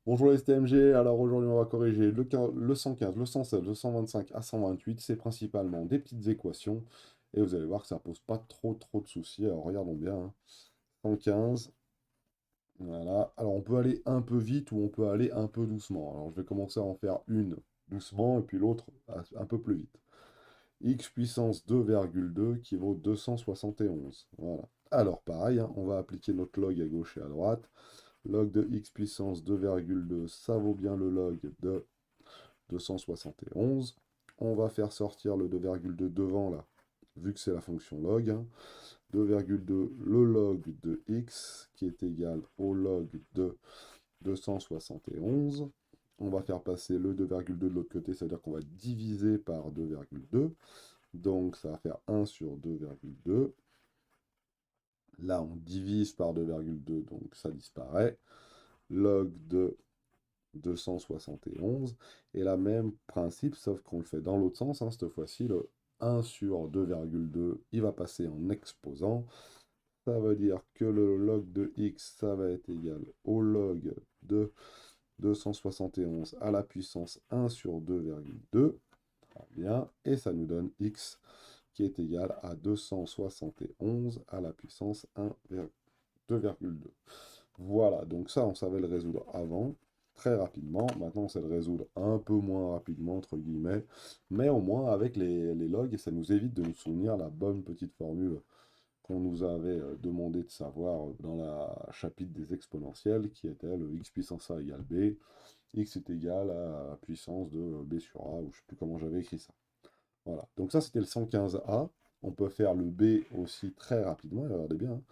Bonjour les STMG, alors aujourd'hui on va corriger le 115, le 116, le 125 à 128, c'est principalement des petites équations, et vous allez voir que ça pose pas trop de soucis, alors regardons bien, hein. 115, voilà, alors on peut aller un peu vite ou on peut aller un peu doucement, alors je vais commencer à en faire une doucement et puis l'autre un peu plus vite. X puissance 2,2 qui vaut 271, voilà. Alors pareil, hein, on va appliquer notre log à gauche et à droite. Log de x puissance 2,2, ça vaut bien le log de 271. On va faire sortir le 2,2 devant là, vu que c'est la fonction log, hein. 2,2, le log de x, qui est égal au log de 271. On va faire passer le 2,2 de l'autre côté, c'est-à-dire qu'on va diviser par 2,2. Donc ça va faire 1 sur 2,2. Là, on divise par 2,2, donc ça disparaît. Log de 271. Et là, même principe, sauf qu'on le fait dans l'autre sens, hein, cette fois-ci, le 1 sur 2,2, il va passer en exposant. Ça veut dire que le log de x, ça va être égal au log de 271 à la puissance 1 sur 2,2. Très bien. Et ça nous donne x qui est égal à 271 à la puissance 2,2. Voilà, donc ça, on savait le résoudre avant, très rapidement. Maintenant, on sait le résoudre un peu moins rapidement, entre guillemets, mais au moins avec les logs, et ça nous évite de nous souvenir la bonne petite formule qu'on nous avait demandé de savoir dans la chapitre des exponentielles, qui était le x puissance a égale b, x est égal à la puissance de b sur a, ou je ne sais plus comment j'avais écrit ça. Voilà, donc ça c'était le 115a. On peut faire le b aussi très rapidement, regardez bien, hein.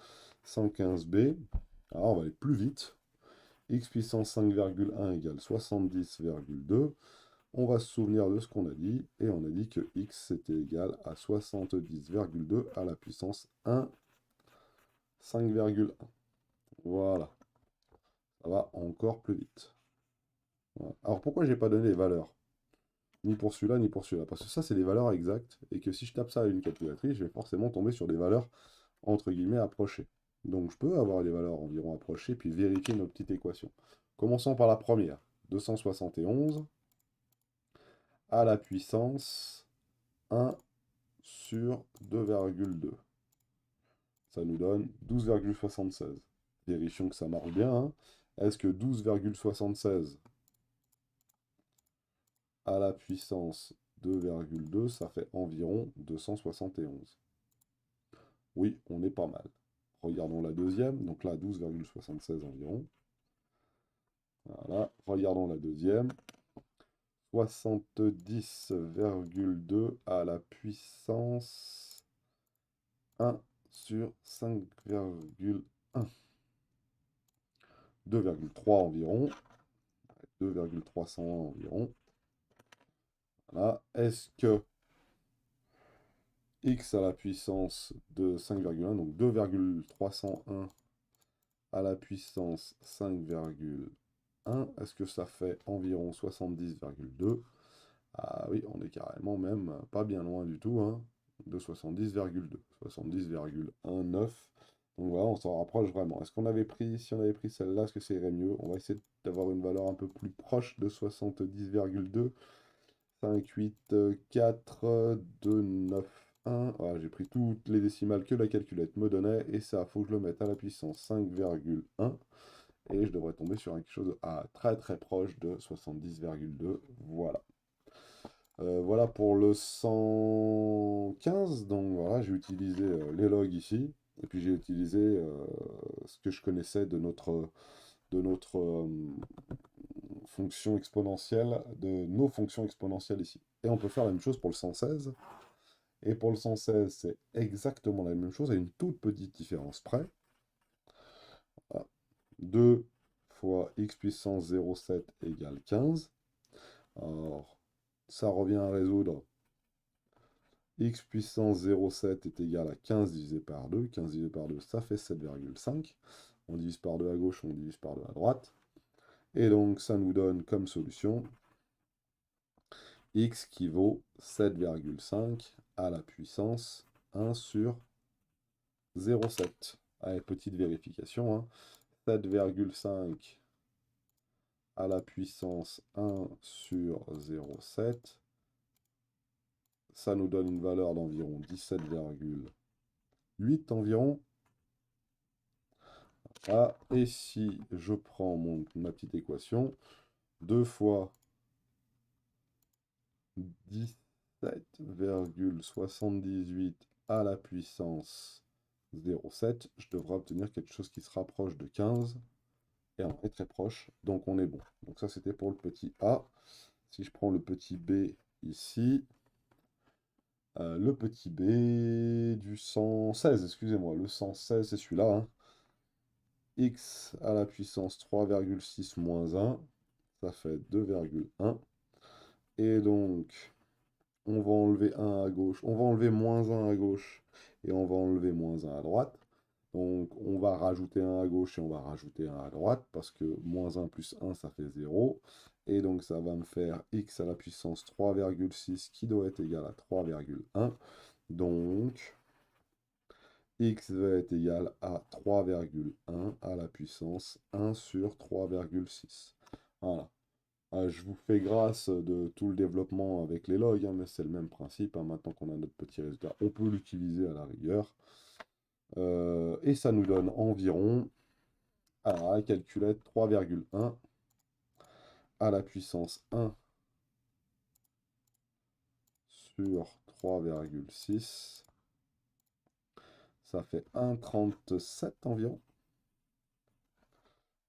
115b, alors on va aller plus vite. X puissance 5,1 égale 70,2. On va se souvenir de ce qu'on a dit, et on a dit que x c'était égal à 70,2 à la puissance 1, 5,1. Voilà, ça va encore plus vite. Voilà. Alors pourquoi j'ai pas donné les valeurs? Ni pour celui-là, ni pour celui-là. Parce que ça, c'est des valeurs exactes, et que si je tape ça à une calculatrice, je vais forcément tomber sur des valeurs, entre guillemets, approchées. Donc je peux avoir des valeurs environ approchées, puis vérifier notre petite équation. Commençons par la première. 271 à la puissance 1 sur 2,2. Ça nous donne 12,76. Vérifions que ça marche bien, hein. Est-ce que 12,76 à la puissance 2,2, ça fait environ 271? Oui, on est pas mal. Regardons la deuxième, donc là 12,76 environ. Voilà, regardons la deuxième. 70,2 à la puissance 1 sur 5,1. 2,3 environ. 2,301 environ. Voilà. Est-ce que x à la puissance de 5,1, donc 2,301 à la puissance 5,1, est-ce que ça fait environ 70,2? Ah oui, on est carrément même pas bien loin du tout, hein, de 70,2. 70,19. Donc voilà, on s'en rapproche vraiment. Est-ce qu'on avait pris, si on avait pris celle-là, est-ce que ça irait mieux? On va essayer d'avoir une valeur un peu plus proche de 70,2. 5, 8, 4, 2, 9, 1. Voilà, j'ai pris toutes les décimales que la calculette me donnait, et ça, faut que je le mette à la puissance 5,1. Et je devrais tomber sur quelque chose à très proche de 70,2. Voilà. Voilà pour le 115. Donc voilà, j'ai utilisé les logs ici. Et puis j'ai utilisé ce que je connaissais de notre fonction exponentielle, de nos fonctions exponentielles ici. Et on peut faire la même chose pour le 116. Et pour le 116, c'est exactement la même chose, à une toute petite différence près. Voilà. 2 fois x puissance 0,7 égale 15. Alors, ça revient à résoudre. X puissance 0,7 est égal à 15 divisé par 2. 15 divisé par 2, ça fait 7,5. On divise par 2 à gauche, on divise par 2 à droite. Et donc, ça nous donne comme solution x qui vaut 7,5 à la puissance 1 sur 0,7. Allez, petite vérification, hein. 7,5 à la puissance 1 sur 0,7. Ça nous donne une valeur d'environ 17,8 environ. Ah, et si je prends ma petite équation, 2 fois 17,78 à la puissance 0,7, je devrais obtenir quelque chose qui se rapproche de 15. Et on est très proche, donc on est bon. Donc ça, c'était pour le petit A. Si je prends le petit B ici, le petit B du 116, excusez-moi, le 116, c'est celui-là, hein. X à la puissance 3,6 moins 1, ça fait 2,1. Et donc, on va enlever 1 à gauche, on va enlever moins 1 à gauche, et on va enlever moins 1 à droite. Donc, on va rajouter 1 à gauche et on va rajouter 1 à droite, parce que moins 1 plus 1, ça fait 0. Et donc, ça va me faire x à la puissance 3,6 qui doit être égal à 3,1. Donc, x va être égal à 3,1 à la puissance 1 sur 3,6. Voilà. Je vous fais grâce de tout le développement avec les logs, hein, mais c'est le même principe, hein. Maintenant qu'on a notre petit résultat, on peut l'utiliser à la rigueur. Et ça nous donne environ, à la calculette, 3,1 à la puissance 1 sur 3,6. Ça fait 1,37 environ.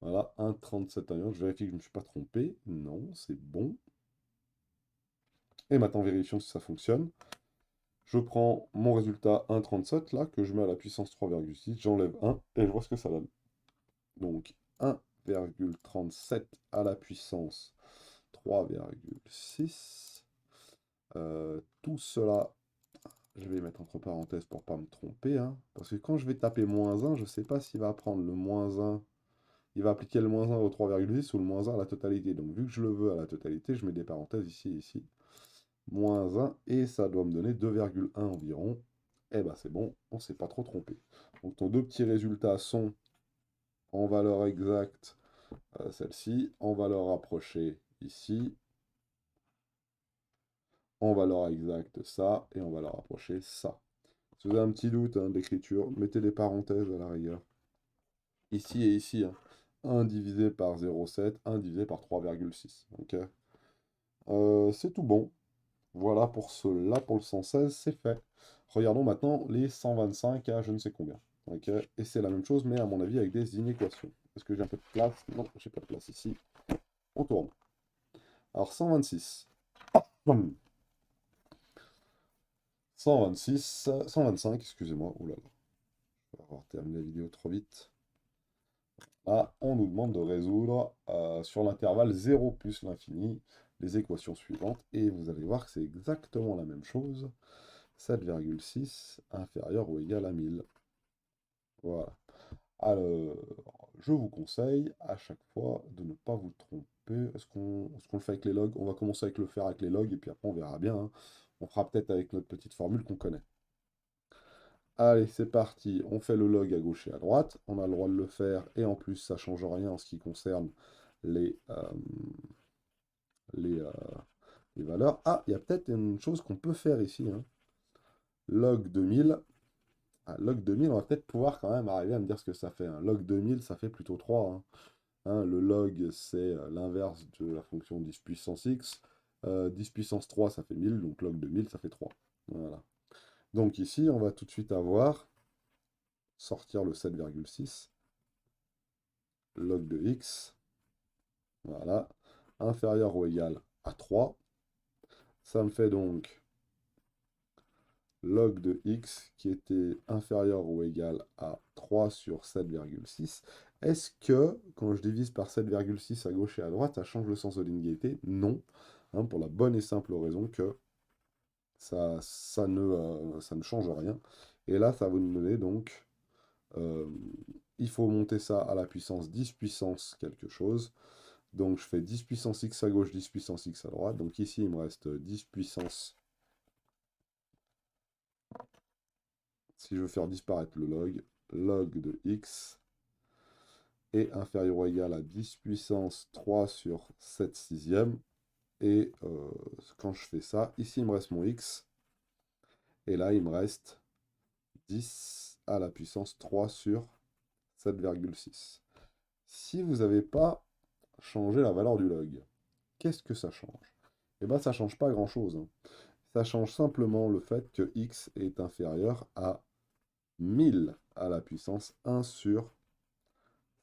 Voilà, 1,37 environ. Je vérifie que je ne me suis pas trompé. Non, c'est bon. Et maintenant, vérifions si ça fonctionne. Je prends mon résultat 1,37 là, que je mets à la puissance 3,6. J'enlève 1 et je vois ce que ça donne. Donc 1,37 à la puissance 3,6. Tout cela, je vais mettre entre parenthèses pour ne pas me tromper, hein, parce que quand je vais taper moins 1, je ne sais pas s'il va prendre le moins 1, il va appliquer le moins 1 au 3,6 ou le moins 1 à la totalité. Donc vu que je le veux à la totalité, je mets des parenthèses ici et ici. Moins 1, et ça doit me donner 2,1 environ. Eh ben c'est bon, on ne s'est pas trop trompé. Donc nos deux petits résultats sont en valeur exacte, celle-ci, en valeur rapprochée ici, en valeur exacte ça, et en valeur rapprochée ça. Si vous avez un petit doute, hein, d'écriture, mettez des parenthèses à la rigueur. Ici et ici, hein. 1 divisé par 0,7, 1 divisé par 3,6. Ok. C'est tout bon. Voilà pour cela, pour le 116, c'est fait. Regardons maintenant les 125 à je ne sais combien. Ok. Et c'est la même chose, mais à mon avis avec des inéquations. Est-ce que j'ai un peu de place? Non, j'ai pas de place ici. On tourne. Alors 126. 126, 125, excusez-moi. Ouh là là, je vais avoir terminé la vidéo trop vite. Là, on nous demande de résoudre sur l'intervalle 0 plus l'infini les équations suivantes. Et vous allez voir que c'est exactement la même chose. 7,6 inférieur ou égal à 1000. Voilà. Alors, je vous conseille à chaque fois de ne pas vous tromper. Est-ce qu'on le fait avec les logs? On va commencer avec le faire avec les logs et puis après on verra bien, hein. On fera peut-être avec notre petite formule qu'on connaît. Allez, c'est parti. On fait le log à gauche et à droite. On a le droit de le faire et en plus, ça ne change rien en ce qui concerne les, les, euh, les valeurs. Ah, il y a peut-être une chose qu'on peut faire ici, hein. Log 2000. Ah, log 2000, on va peut-être pouvoir quand même arriver à me dire ce que ça fait, hein. Log 2000, ça fait plutôt 3, hein. Le log, c'est l'inverse de la fonction 10 puissance x. 10 puissance 3, ça fait 1000, donc log de 1000, ça fait 3. Voilà. Donc ici, on va tout de suite avoir, sortir le 7,6, log de x, voilà, inférieur ou égal à 3. Ça me fait donc log de x qui était inférieur ou égal à 3 sur 7,6. Est-ce que, quand je divise par 7,6 à gauche et à droite, ça change le sens de l'inégalité? Non, hein, pour la bonne et simple raison que ça ne change rien. Et là, ça va nous donner donc, euh, il faut monter ça à la puissance 10 puissance quelque chose. Donc je fais 10 puissance x à gauche, 10 puissance x à droite. Donc ici, il me reste 10 puissance. Si je veux faire disparaître le log, log de x est inférieur ou égal à 10 puissance 3 sur 7 sixième. Et quand je fais ça, ici il me reste mon x, et là il me reste 10 à la puissance 3 sur 7,6. Si vous n'avez pas changé la valeur du log, qu'est-ce que ça change? Eh bien ça ne change pas grand-chose, hein. Ça change simplement le fait que x est inférieur à 1000 à la puissance 1 sur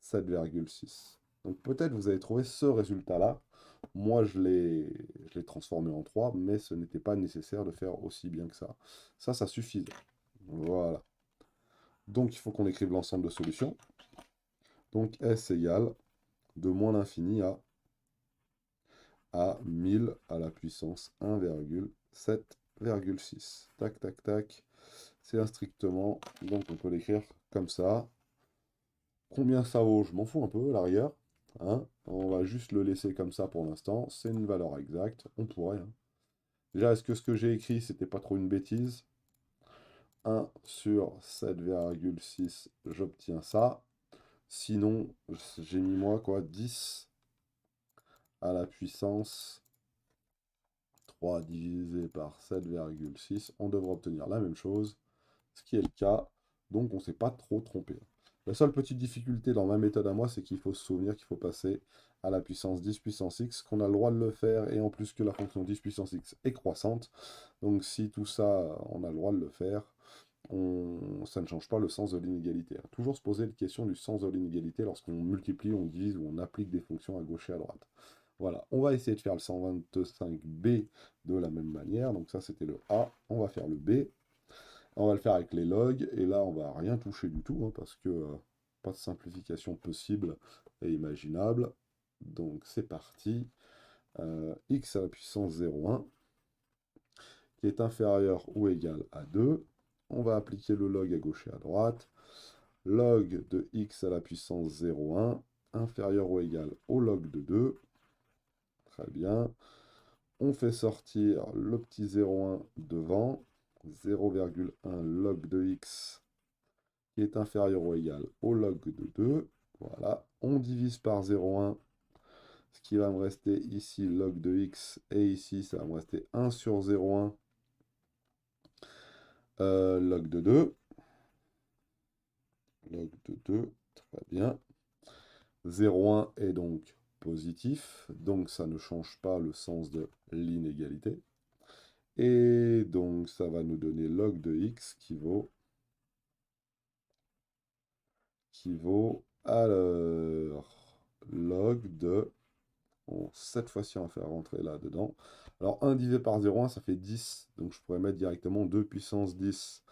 7,6. Donc peut-être vous avez trouvé ce résultat-là. Moi, je l'ai transformé en 3, mais ce n'était pas nécessaire de faire aussi bien que ça. Ça suffit. Voilà. Donc il faut qu'on écrive l'ensemble de solutions. Donc S égale de moins l'infini à 1000 à la puissance 1,7,6. Tac, tac, tac. C'est instrictement, donc on peut l'écrire comme ça. Combien ça vaut? Je m'en fous un peu à l'arrière, hein. On va juste le laisser comme ça pour l'instant. C'est une valeur exacte. On pourrait, hein. Déjà, est-ce que ce que j'ai écrit, c'était pas trop une bêtise? 1 sur 7,6, j'obtiens ça. Sinon, j'ai mis moi quoi? 10 à la puissance 3 divisé par 7,6. On devrait obtenir la même chose, ce qui est le cas. Donc on ne s'est pas trop trompé. La seule petite difficulté dans ma méthode à moi, c'est qu'il faut se souvenir qu'il faut passer à la puissance 10 puissance x, qu'on a le droit de le faire, et en plus que la fonction 10 puissance x est croissante. Donc si tout ça, on a le droit de le faire, ça ne change pas le sens de l'inégalité, hein. Toujours se poser la question du sens de l'inégalité lorsqu'on multiplie, on divise ou on applique des fonctions à gauche et à droite. Voilà, on va essayer de faire le 125b de la même manière. Donc ça, c'était le A. On va faire le B. On va le faire avec les logs. Et là, on va rien toucher du tout, hein, parce que pas de simplification possible et imaginable. Donc c'est parti. X à la puissance 0,1 qui est inférieur ou égal à 2. On va appliquer le log à gauche et à droite. Log de x à la puissance 0,1 inférieur ou égal au log de 2. Très bien. On fait sortir le petit 0,1 devant. 0,1 log de x qui est inférieur ou égal au log de 2. Voilà. On divise par 0,1. Ce qui va me rester ici log de x. Et ici, ça va me rester 1 sur 0,1 log de 2. Log de 2. Très bien. 0,1 est donc positif. Donc ça ne change pas le sens de l'inégalité. Et donc, ça va nous donner log de x qui vaut alors log de, bon, cette fois-ci, on va faire rentrer là-dedans. Alors, 1 divisé par 0,1, ça fait 10. Donc, je pourrais mettre directement 2 puissance 10.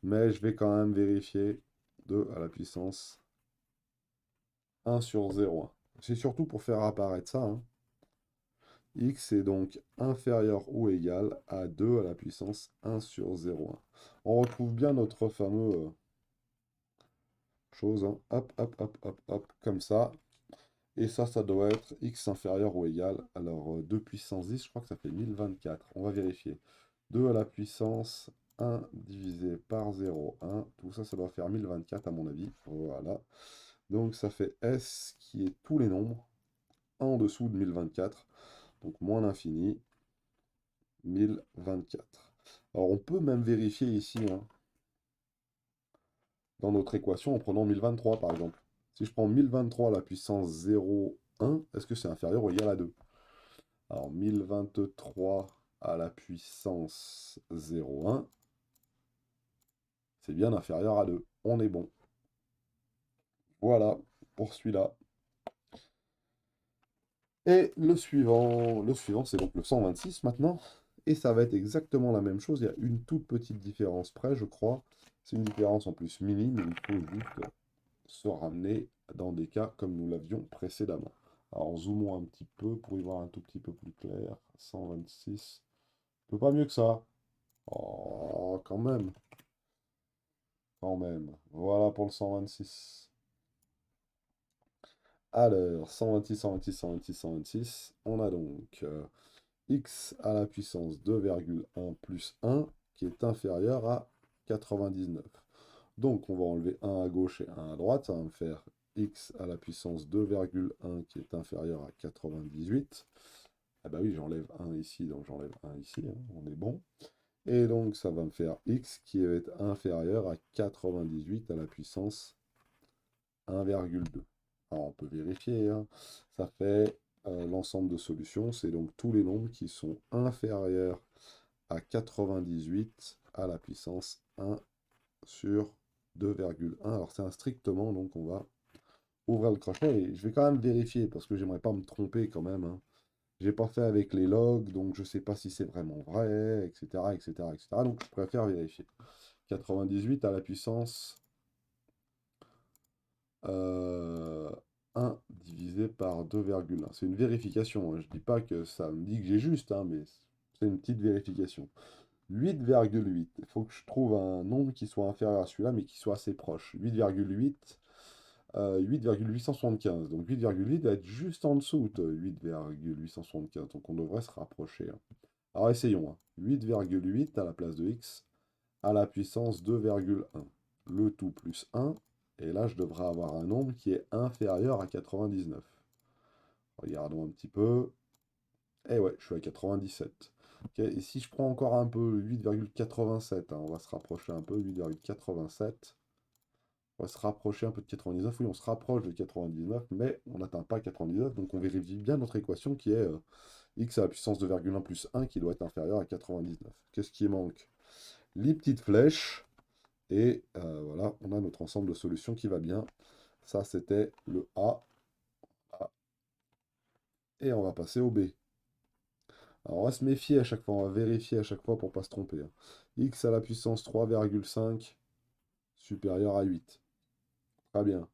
Mais je vais quand même vérifier 2 à la puissance 1 sur 0,1. C'est surtout pour faire apparaître ça, hein. X est donc inférieur ou égal à 2 à la puissance 1 sur 0,1. On retrouve bien notre fameux chose, hein. Hop, hop, hop, hop, hop, comme ça. Et ça doit être x inférieur ou égal. Alors, 2 puissance 10, je crois que ça fait 1024. On va vérifier. 2 à la puissance 1 divisé par 0,1. Tout ça, ça doit faire 1024 à mon avis. Voilà. Donc, ça fait S qui est tous les nombres en dessous de 1024. Donc, moins l'infini, 1024. Alors, on peut même vérifier ici, hein, dans notre équation en prenant 1023 par exemple. Si je prends 1023 à la puissance 0,1, est-ce que c'est inférieur ou égal à 2? Alors 1023 à la puissance 0,1, c'est bien inférieur à 2. On est bon. Voilà, pour celui-là. Et le suivant c'est donc le 126 maintenant. Et ça va être exactement la même chose. Il y a une toute petite différence près, je crois. C'est une différence en plus minime, mais il faut juste se ramener dans des cas comme nous l'avions précédemment. Alors zoomons un petit peu pour y voir un tout petit peu plus clair. 126. Un peu pas mieux que ça. Oh, quand même. Quand même. Voilà pour le 126. Alors, 126, 126, 126, 126. On a donc x à la puissance 2,1 plus 1 qui est inférieur à 99. Donc, on va enlever 1 à gauche et 1 à droite. Ça va me faire x à la puissance 2,1 qui est inférieur à 98. Ah bah oui, j'enlève 1 ici, donc j'enlève 1 ici, hein, on est bon. Et donc ça va me faire x qui va être inférieur à 98 à la puissance 1,2. Alors on peut vérifier, hein. Ça fait l'ensemble de solutions, c'est donc tous les nombres qui sont inférieurs à 98 à la puissance 1 sur 2,1. Alors c'est un strictement, donc on va ouvrir le crochet et je vais quand même vérifier parce que j'aimerais pas me tromper quand même, hein. J'ai pas fait avec les logs, donc je sais pas si c'est vraiment vrai, etc., etc., etc. Donc je préfère vérifier. 98 à la puissance 1 divisé par 2,1. C'est une vérification, hein. Je dis pas que ça me dit que j'ai juste, hein, mais c'est une petite vérification. 8,8. Il faut que je trouve un nombre qui soit inférieur à celui-là, mais qui soit assez proche. 8,8, 8,875. Donc 8,8 va être juste en dessous de 8,875. Donc on devrait se rapprocher, hein. Alors essayons, hein. 8,8 à la place de x à la puissance 2,1. Le tout plus 1. Et là, je devrais avoir un nombre qui est inférieur à 99. Regardons un petit peu. Eh ouais, je suis à 97. Ok, et si je prends encore un peu 8,87, hein, on va se rapprocher un peu, 8,87. On va se rapprocher un peu de 99. Oui, on se rapproche de 99, mais on n'atteint pas 99. Donc on vérifie bien notre équation qui est x à la puissance 2,1 plus 1 qui doit être inférieur à 99. Qu'est-ce qui manque? Les petites flèches. Et voilà, on a notre ensemble de solutions qui va bien. Ça, c'était le A. A. Et on va passer au B. Alors, on va se méfier à chaque fois, on va vérifier à chaque fois pour ne pas se tromper, hein. X à la puissance 3,5 supérieur à 8. Très bien.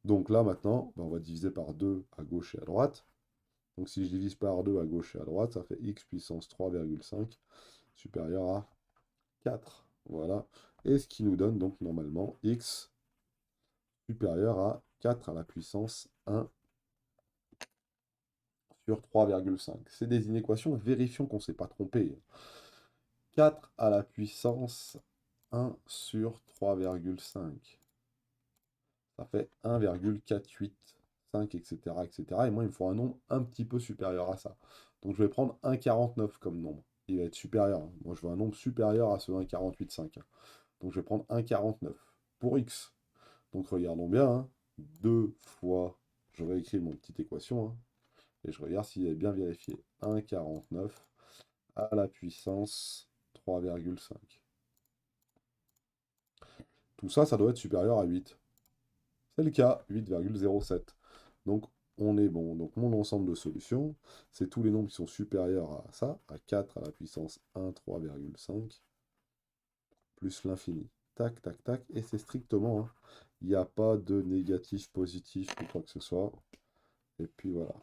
Donc là, maintenant, bah, on va diviser par 2 à gauche et à droite. Donc si je divise par 2 à gauche et à droite, ça fait x puissance 3,5 supérieur à 4. Voilà. Et ce qui nous donne donc normalement x supérieur à 4 à la puissance 1 sur 3,5. C'est des inéquations, vérifions qu'on ne s'est pas trompé. 4 à la puissance 1 sur 3,5. Ça fait 1,485, etc., etc. Et moi, il me faut un nombre un petit peu supérieur à ça. Donc je vais prendre 1,49 comme nombre. Il va être supérieur, hein. Moi, je veux un nombre supérieur à ce 1,485, hein. Donc je vais prendre 1,49 pour x. Donc regardons bien, hein. 2 fois, je réécris mon petite équation, hein, et je regarde s'il est bien vérifié. 1,49 à la puissance 3,5. Tout ça, ça doit être supérieur à 8. C'est le cas, 8,07. Donc on est bon. Donc mon ensemble de solutions, c'est tous les nombres qui sont supérieurs à ça, à 4 à la puissance 1, 3,5, plus l'infini. Tac, tac, tac. Et c'est strictement, hein, il n'y a pas de négatif, positif ou quoi que ce soit. Et puis voilà.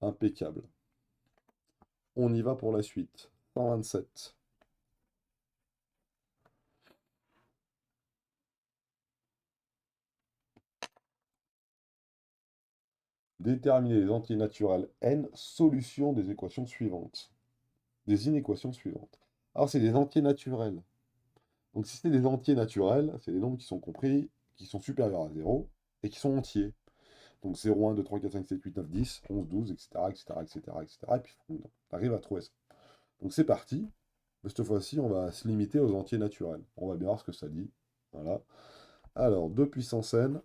Impeccable. On y va pour la suite. 127. Déterminer les entiers naturels n, solution des équations suivantes. Des inéquations suivantes. Alors c'est des entiers naturels. Donc si c'est des entiers naturels, c'est des nombres qui sont compris, qui sont supérieurs à 0 et qui sont entiers. Donc 0, 1, 2, 3, 4, 5, 7, 8, 9, 10, 11, 12, etc., etc., etc., etc. Et puis on arrive à trouver ça. Donc c'est parti. Mais cette fois-ci, on va se limiter aux entiers naturels. On va bien voir ce que ça dit. Voilà. Alors, 2 puissance n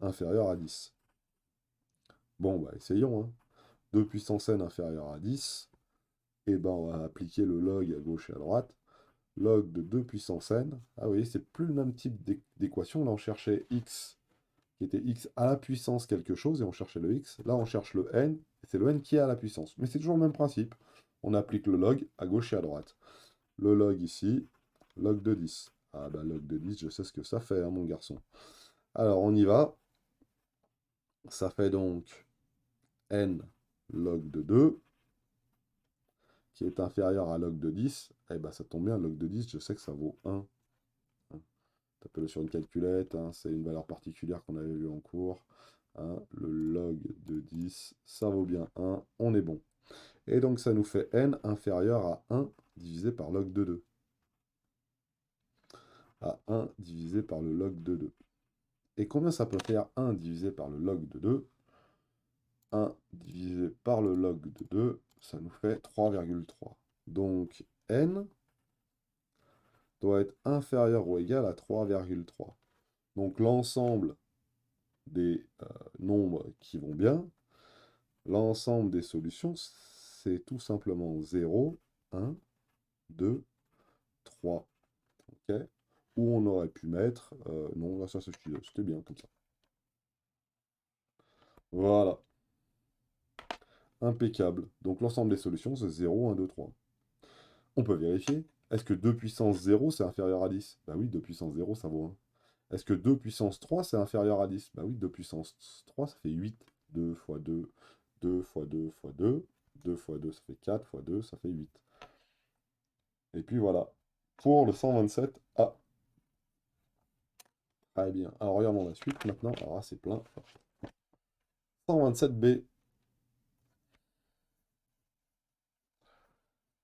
inférieur à 10. Bon, bah essayons, hein. 2 puissance n inférieur à 10. Et ben on va appliquer le log à gauche et à droite. Log de 2 puissance n. Ah oui, c'est plus le même type d'équation. Là, on cherchait x qui était x à la puissance quelque chose, et on cherchait le x. Là, on cherche le n, et c'est le n qui est à la puissance. Mais c'est toujours le même principe. On applique le log à gauche et à droite. Le log ici, log de 10. Ah bah log de 10, je sais ce que ça fait, hein, mon garçon. Alors, on y va. Ça fait donc n log de 2, qui est inférieur à log de 10. Eh bah ça tombe bien, log de 10, je sais que ça vaut 1. Tapez-le sur une calculette, hein, c'est une valeur particulière qu'on avait vue en cours, hein. Le log de 10, ça vaut bien 1, on est bon. Et donc ça nous fait n inférieur à 1 divisé par log de 2. À 1 divisé par le log de 2. Et combien ça peut faire 1 divisé par le log de 2? 1 divisé par le log de 2, ça nous fait 3,3. Donc n doit être inférieur ou égal à 3,3. Donc l'ensemble des nombres qui vont bien, l'ensemble des solutions, c'est tout simplement 0, 1, 2, 3. Ok. Ou on aurait pu mettre... non, là, ça c'était bien comme ça. Voilà, impeccable. Donc l'ensemble des solutions, c'est 0, 1, 2, 3. On peut vérifier. Est-ce que 2 puissance 0, c'est inférieur à 10? Bah oui, 2 puissance 0, ça vaut 1. Est-ce que 2 puissance 3, c'est inférieur à 10? Bah oui, 2 puissance 3, ça fait 8. 2 fois 2, 2 fois 2 fois 2. 2 fois 2, ça fait 4 fois 2, ça fait 8. Et puis voilà, pour le 127A. Très bien. Alors regardons la suite maintenant. Alors là, c'est plein. 127B.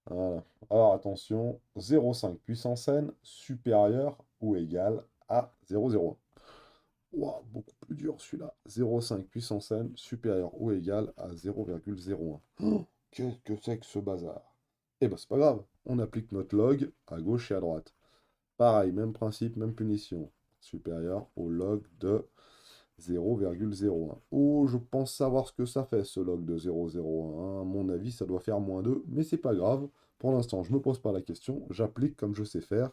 Voilà. Alors attention, 0,5 puissance n supérieur ou égal à 0,01. Ouah, beaucoup plus dur celui-là. 0,5 puissance n supérieur ou égal à 0,01. Oh, qu'est-ce que c'est que ce bazar? Eh ben c'est pas grave, on applique notre log à gauche et à droite. Pareil, même principe, même punition. Supérieur au log de 0,01. Oh, je pense savoir ce que ça fait ce log de 0,01. À mon avis, ça doit faire -2, mais c'est pas grave. Pour l'instant, je me pose pas la question, j'applique comme je sais faire.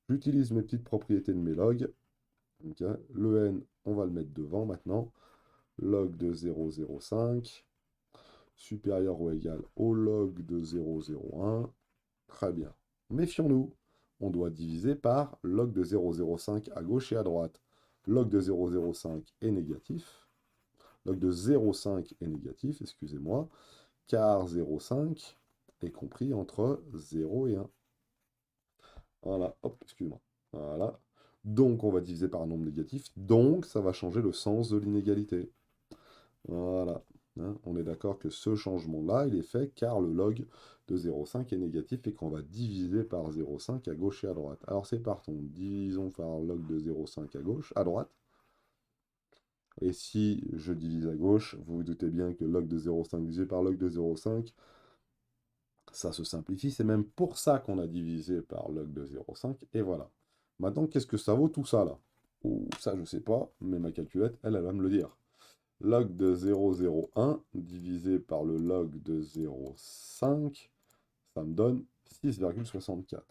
J'utilise mes petites propriétés de mes logs. Ok. Le n, on va le mettre devant maintenant. Log de 0,05 supérieur ou égal au log de 0,01. Très bien. Méfions-nous. On doit diviser par log de 0,05 à gauche et à droite. Log de 0,05 est négatif. Log de 0,5 est négatif, excusez-moi, car 0,5 est compris entre 0 et 1. Voilà, hop, excuse-moi. Voilà. Donc on va diviser par un nombre négatif, donc ça va changer le sens de l'inégalité. Voilà. Hein, on est d'accord que ce changement-là, il est fait car le log de 0,5 est négatif et qu'on va diviser par 0,5 à gauche et à droite. Alors c'est partant, divisons par log de 0,5 à gauche, à droite. Et si je divise à gauche, vous vous doutez bien que log de 0,5 divisé par log de 0,5, ça se simplifie. C'est même pour ça qu'on a divisé par log de 0,5. Et voilà. Maintenant, qu'est-ce que ça vaut tout ça là? Ouh, ça, je sais pas, mais ma calculette, elle va me le dire. Log de 0,01 divisé par le log de 0,5, ça me donne 6,64.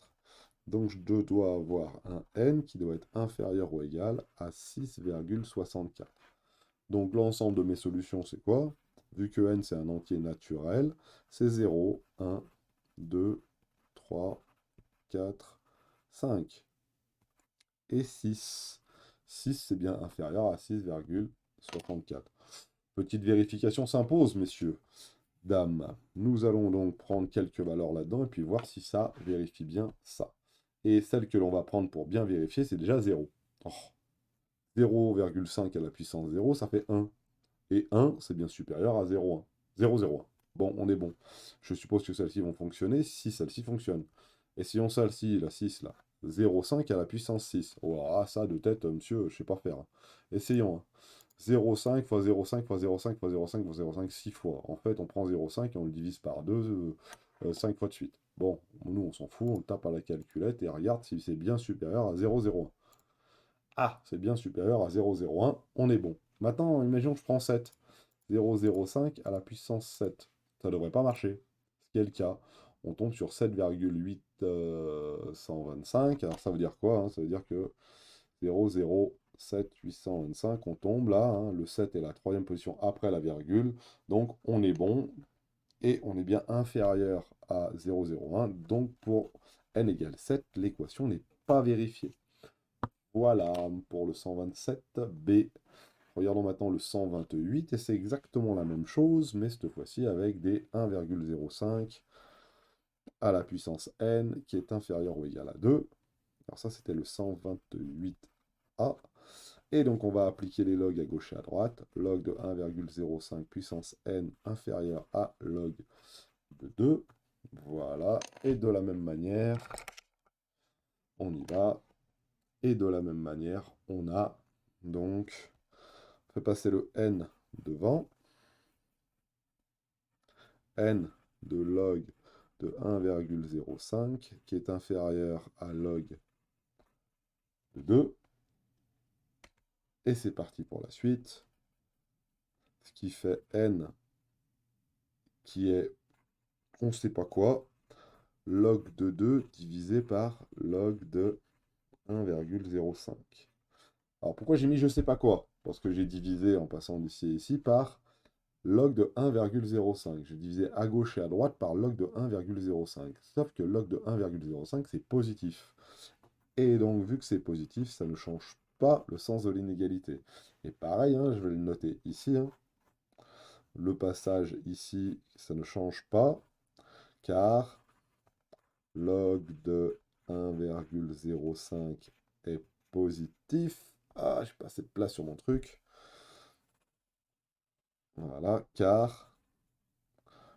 Donc je dois avoir un n qui doit être inférieur ou égal à 6,64. Donc l'ensemble de mes solutions, c'est quoi? Vu que n c'est un entier naturel, c'est 0, 1, 2, 3, 4, 5 et 6. 6, c'est bien inférieur à 6,64. Petite vérification s'impose, messieurs, dames. Nous allons donc prendre quelques valeurs là-dedans et puis voir si ça vérifie bien ça. Et celle que l'on va prendre pour bien vérifier, c'est déjà 0. Oh, 0,5 à la puissance 0, ça fait 1. Et 1, c'est bien supérieur à 0,1. 0,01. Bon, on est bon. Je suppose que celles-ci vont fonctionner si celles-ci fonctionnent. Essayons celle-ci, la 6 là. 0,5 à la puissance 6. Oh, ah, ça de tête, monsieur, je sais pas faire. Hein. Essayons. Hein. 0,5 fois 0,5 fois 0,5 fois 0,5 fois 0,5, 6 fois. En fait, on prend 0,5 et on le divise par 2, 5 fois de suite. Bon, nous, on s'en fout, on tape à la calculette et regarde si c'est bien supérieur à 0,01. Ah, c'est bien supérieur à 0,01, on est bon. Maintenant, imaginons que je prends 7. 0,05 à la puissance 7. Ça ne devrait pas marcher. Ce qui est le cas. On tombe sur 7,825. Alors ça veut dire quoi? Hein? Ça veut dire que 0,07 825, on tombe là. Hein. Le 7 est la troisième position après la virgule. Donc on est bon. Et on est bien inférieur à 0,01. Donc pour n égale 7, l'équation n'est pas vérifiée. Voilà pour le 127b. Regardons maintenant le 128, et c'est exactement la même chose, mais cette fois-ci avec des 1,05 à la puissance n, qui est inférieur ou égal à 2. Alors ça, c'était le 128a. Et donc, on va appliquer les logs à gauche et à droite. Log de 1,05 puissance n inférieur à log de 2. Voilà. Et de la même manière, on y va. Et de la même manière, on a Donc, on fait passer le n devant. N de log de 1,05 qui est inférieur à log de 2. Et c'est parti pour la suite. Ce qui fait n qui est on ne sait pas quoi, log de 2 divisé par log de 1,05. Alors pourquoi j'ai mis je sais pas quoi? Parce que j'ai divisé en passant d'ici et ici par log de 1,05. J'ai divisé à gauche et à droite par log de 1,05. Sauf que log de 1,05 c'est positif. Et donc vu que c'est positif, ça ne change pas le sens de l'inégalité. Et pareil, hein, je vais le noter ici. Hein. Le passage ici, ça ne change pas, car log de 1,05 est positif. Ah, j'ai pas assez de place sur mon truc. Voilà, car...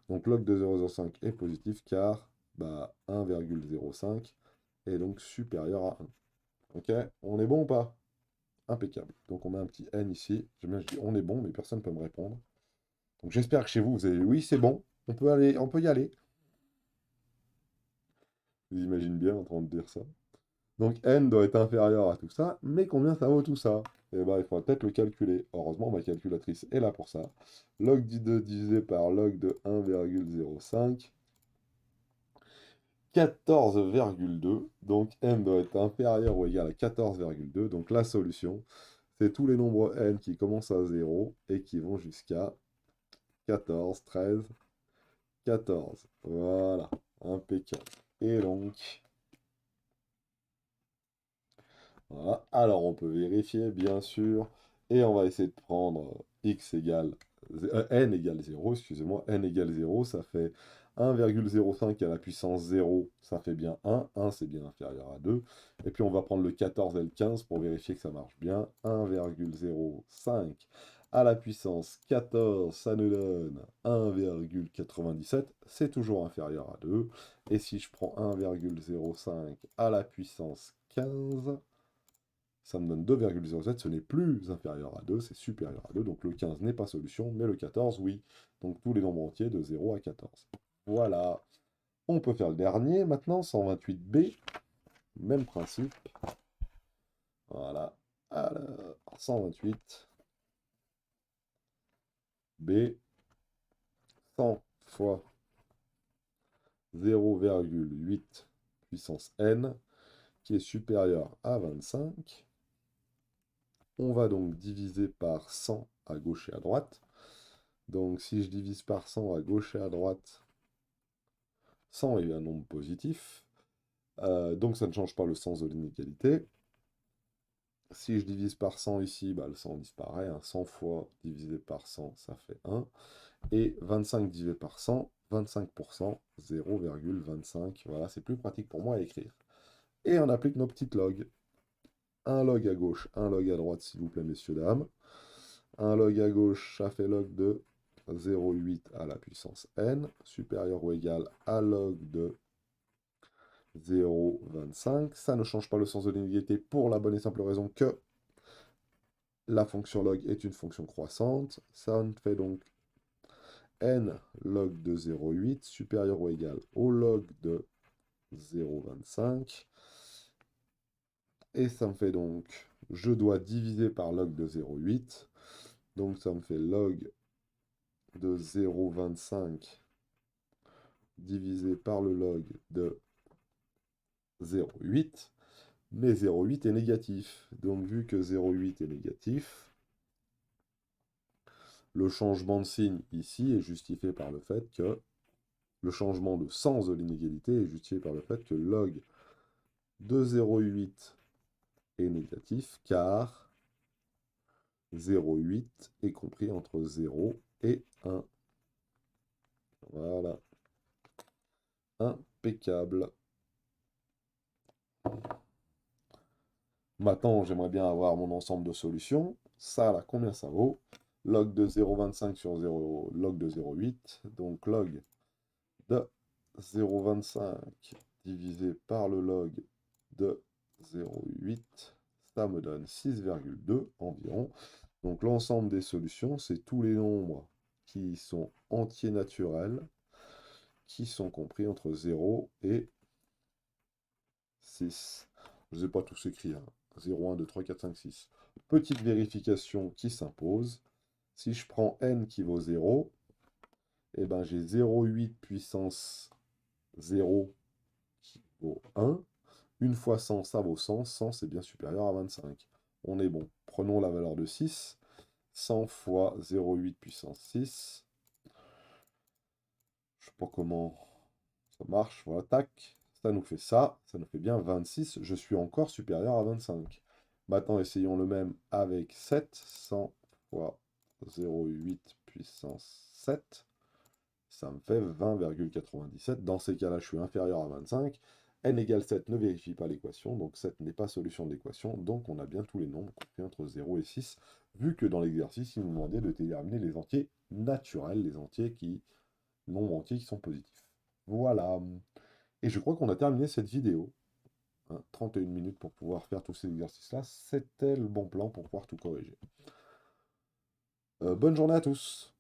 Donc log de 0,05 est positif, car 1,05 est donc supérieur à 1. Ok, on est bon ou pas? Impeccable. Donc on met un petit N ici. J'aime bien, je dis on est bon, mais personne ne peut me répondre. Donc j'espère que chez vous, vous avez oui, c'est bon, on peut y aller. Je vous imagine bien en train de dire ça. Donc n doit être inférieur à tout ça, mais combien ça vaut tout ça? Eh bien, il faudra peut-être le calculer. Heureusement, ma calculatrice est là pour ça. Log de 2 divisé par log de 1,05, 14,2. Donc n doit être inférieur ou égal à 14,2. Donc la solution, c'est tous les nombres n qui commencent à 0 et qui vont jusqu'à 14, 13, 14. Voilà, impeccable. Et donc, voilà. Alors on peut vérifier, bien sûr. Et on va essayer de prendre x égale, n égale 0, excusez-moi, n égale 0, ça fait 1,05 à la puissance 0, ça fait bien 1, 1 c'est bien inférieur à 2, et puis on va prendre le 14 et le 15 pour vérifier que ça marche bien, 1,05 à la puissance 14, ça nous donne 1,97, c'est toujours inférieur à 2, et si je prends 1,05 à la puissance 15, ça me donne 2,07, ce n'est plus inférieur à 2, c'est supérieur à 2, donc le 15 n'est pas solution, mais le 14, oui. Donc tous les nombres entiers de 0 à 14. Voilà. On peut faire le dernier maintenant, 128b, même principe. Voilà. Alors, 128b, 100 fois 0,8 puissance n, qui est supérieur à 25. On va donc diviser par 100 à gauche et à droite. Donc si je divise par 100 à gauche et à droite, 100 est un nombre positif. Donc ça ne change pas le sens de l'inégalité. Si je divise par 100 ici, le 100 disparaît. 100 fois divisé par 100, ça fait 1. Et 25 divisé par 100, 25%, 0,25. Voilà, c'est plus pratique pour moi à écrire. Et on applique nos petites logs. Un log à gauche, un log à droite, s'il vous plaît, messieurs, dames. Un log à gauche, ça fait log de 0,8 à la puissance n, supérieur ou égal à log de 0,25. Ça ne change pas le sens de l'inégalité pour la bonne et simple raison que la fonction log est une fonction croissante. Ça fait donc n log de 0,8 supérieur ou égal au log de 0,25. Et ça me fait donc, je dois diviser par log de 0,8. Donc ça me fait log de 0,25 divisé par le log de 0,8. Mais 0,8 est négatif. Donc vu que 0,8 est négatif, le changement de signe ici est justifié par le fait que le changement de sens de l'inégalité est justifié par le fait que log de 0,8 est négatif car 0,8 est compris entre 0 et 1. Voilà. Impeccable. Maintenant, j'aimerais bien avoir mon ensemble de solutions. Ça, là, combien ça vaut? Log de 0,25 sur 0, log de 0,8. Donc, log de 0,25 divisé par le log de 0,8, Ça me donne 6,2 environ. Donc l'ensemble des solutions, c'est tous les nombres qui sont entiers naturels, qui sont compris entre 0 et 6. Je ne les ai pas tous écrits, hein. 0, 1, 2, 3, 4, 5, 6. Petite vérification qui s'impose. Si je prends n qui vaut 0, eh ben j'ai 0,8 puissance 0 qui vaut 1. Une fois 100, ça vaut 100. 100, c'est bien supérieur à 25. On est bon. Prenons la valeur de 6. 100 fois 0,8 puissance 6. Je ne sais pas comment ça marche. Voilà, tac. Ça nous fait ça. Ça nous fait bien 26. Je suis encore supérieur à 25. Maintenant, essayons le même avec 7. 100 fois 0,8 puissance 7. Ça me fait 20,97. Dans ces cas-là, je suis inférieur à 25. N égale 7 ne vérifie pas l'équation, donc 7 n'est pas solution de l'équation, donc on a bien tous les nombres compris entre 0 et 6, vu que dans l'exercice, il nous demandait de déterminer les entiers naturels, les nombres entiers qui sont positifs. Voilà. Et je crois qu'on a terminé cette vidéo. 31 minutes pour pouvoir faire tous ces exercices-là, c'était le bon plan pour pouvoir tout corriger. Bonne journée à tous.